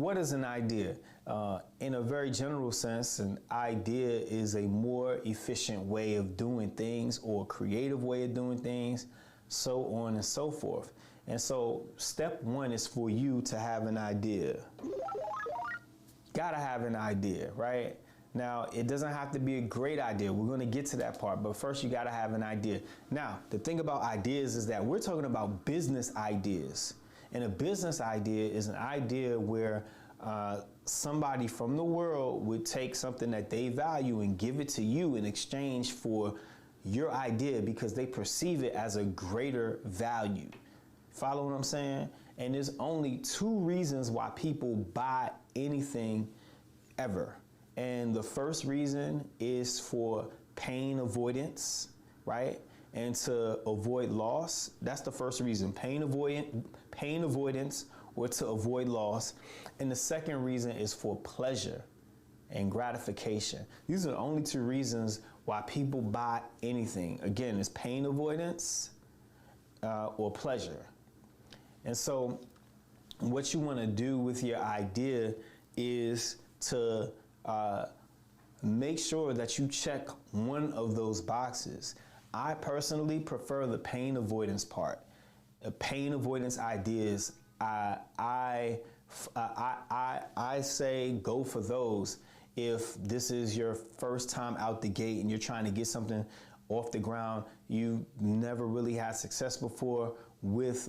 What is an idea? In a very general sense, an idea is a more efficient way of doing things or a creative way of doing things, so on and so forth. And so step one is for you to have an idea. Gotta have an idea, right? Now, it doesn't have to be a great idea. We're going to get to that part, but first you got to have an idea. Now, the thing about ideas is that we're talking about business ideas. And a business idea is an idea where somebody from the world would take something that they value and give it to you in exchange for your idea because they perceive it as a greater value. Follow what I'm saying? And there's only two reasons why people buy anything ever. And the first reason is for pain avoidance, right? And to avoid loss. That's the first reason, pain avoidance or to avoid loss. And the second reason is for pleasure and gratification. These are the only two reasons why people buy anything. Again, it's pain avoidance or pleasure. And so what you want to do with your idea is to make sure that you check one of those boxes. I personally prefer the pain avoidance part. Pain avoidance ideas, I say go for those if this is your first time out the gate and you're trying to get something off the ground. You never really had success before with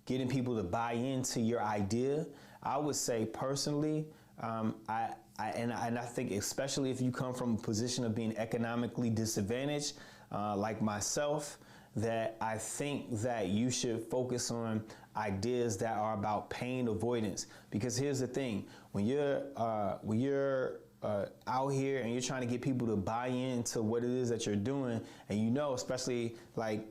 getting people to buy into your idea. I would say personally, I think especially if you come from a position of being economically disadvantaged, like myself, that I think that you should focus on ideas that are about pain avoidance. Because here's the thing: when you're out here and you're trying to get people to buy into what it is that you're doing, and especially like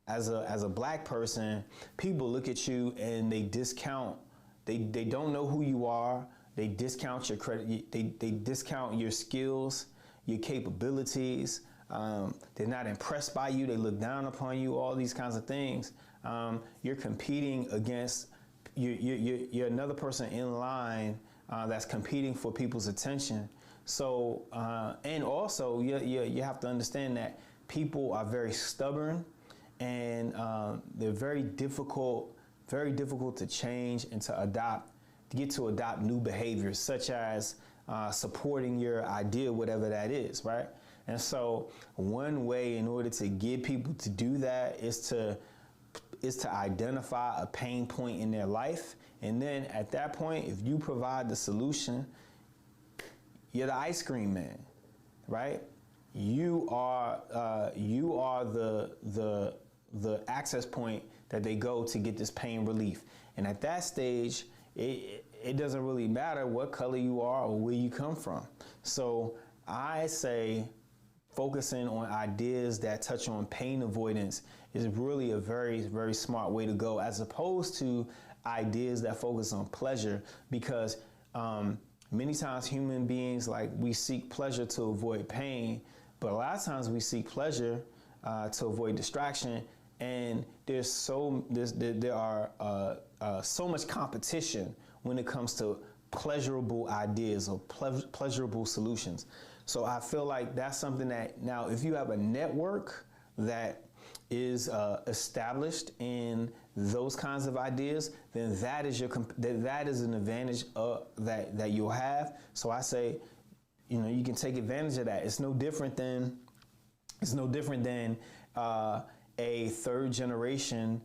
as a black person, people look at you and they discount. They don't know who you are. They discount your credit. They discount your skills, your capabilities. They're not impressed by you. They look down upon you. All these kinds of things. You're competing against. You're another person in line that's competing for people's attention. So and also you have to understand that people are very stubborn, and they're very difficult to change and to adopt new behaviors, such as supporting your idea, whatever that is, right? And so one way in order to get people to do that is to identify a pain point in their life. And then at that point, if you provide the solution, you're the ice cream man, right? You are the access point that they go to get this pain relief. And at that stage, it doesn't really matter what color you are or where you come from. So I say focusing on ideas that touch on pain avoidance is really a very, very smart way to go, as opposed to ideas that focus on pleasure, because many times human beings, like, we seek pleasure to avoid pain, but a lot of times we seek pleasure to avoid distraction. And there are so much competition when it comes to pleasurable ideas or pleasurable solutions. So I feel like that's something that, now, if you have a network that is established in those kinds of ideas, then that is an advantage that you'll have. So I say, you can take advantage of that. It's no different than a third generation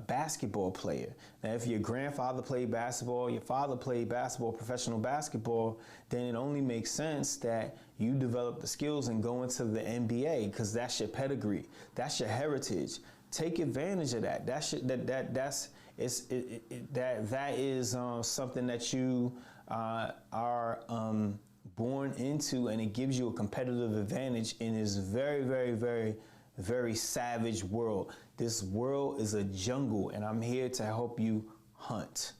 basketball player. Now, if your grandfather played basketball, your father played basketball, professional basketball, then it only makes sense that you develop the skills and go into the NBA, because that's your pedigree, that's your heritage. Take advantage of that. That is something that you are born into, and it gives you a competitive advantage in this very, very, very, very savage world. This world is a jungle, and I'm here to help you hunt.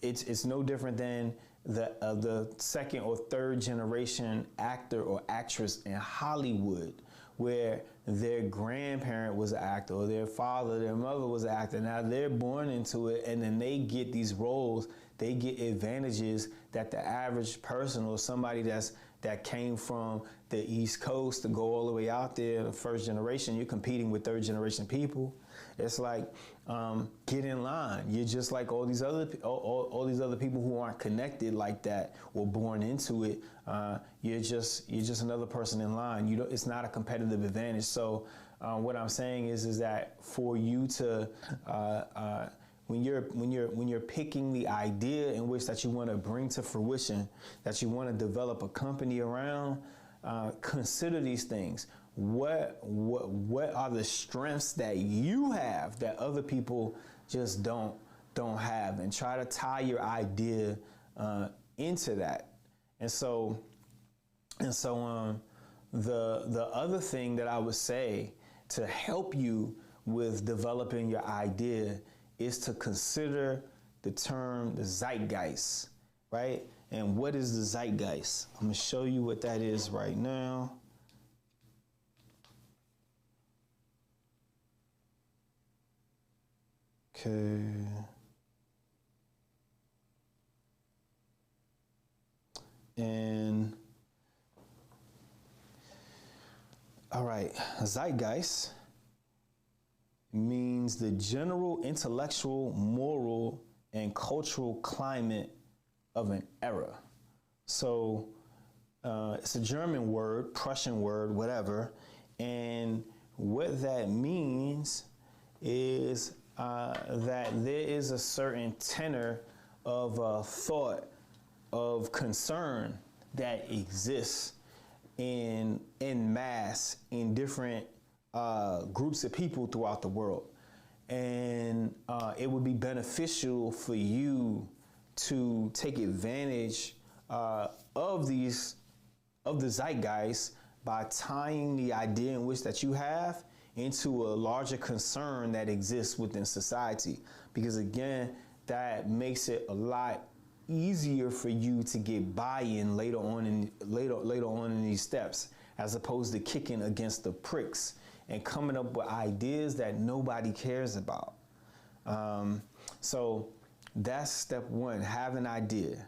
It's no different than the second or third generation actor or actress in Hollywood, where their grandparent was an actor or their father, their mother was an actor. Now they're born into it, and then they get these roles, they get advantages that the average person or somebody that came from the East Coast to go all the way out there, the first generation, you're competing with third generation people. It's like, get in line. You're just like all these other people who aren't connected like that or born into it. You're just another person in line. It's not a competitive advantage. So what I'm saying is that for you to when you're picking the idea in which that you want to bring to fruition, that you want to develop a company around, consider these things. What are the strengths that you have that other people just don't have, and try to tie your idea into that. And so the other thing that I would say to help you with developing your idea is to consider the term the zeitgeist, right? And what is the zeitgeist? I'm gonna show you what that is right now. Okay. And all right, zeitgeist means the general intellectual, moral, and cultural climate of an era. So it's a German word, Prussian word, whatever. And what that means is that there is a certain tenor of thought, of concern that exists in mass in different groups of people throughout the world. And it would be beneficial for you to take advantage of the zeitgeist by tying the idea in which that you have into a larger concern that exists within society. Because again, that makes it a lot easier for you to get buy-in later on in these steps, as opposed to kicking against the pricks and coming up with ideas that nobody cares about. So that's step one, have an idea.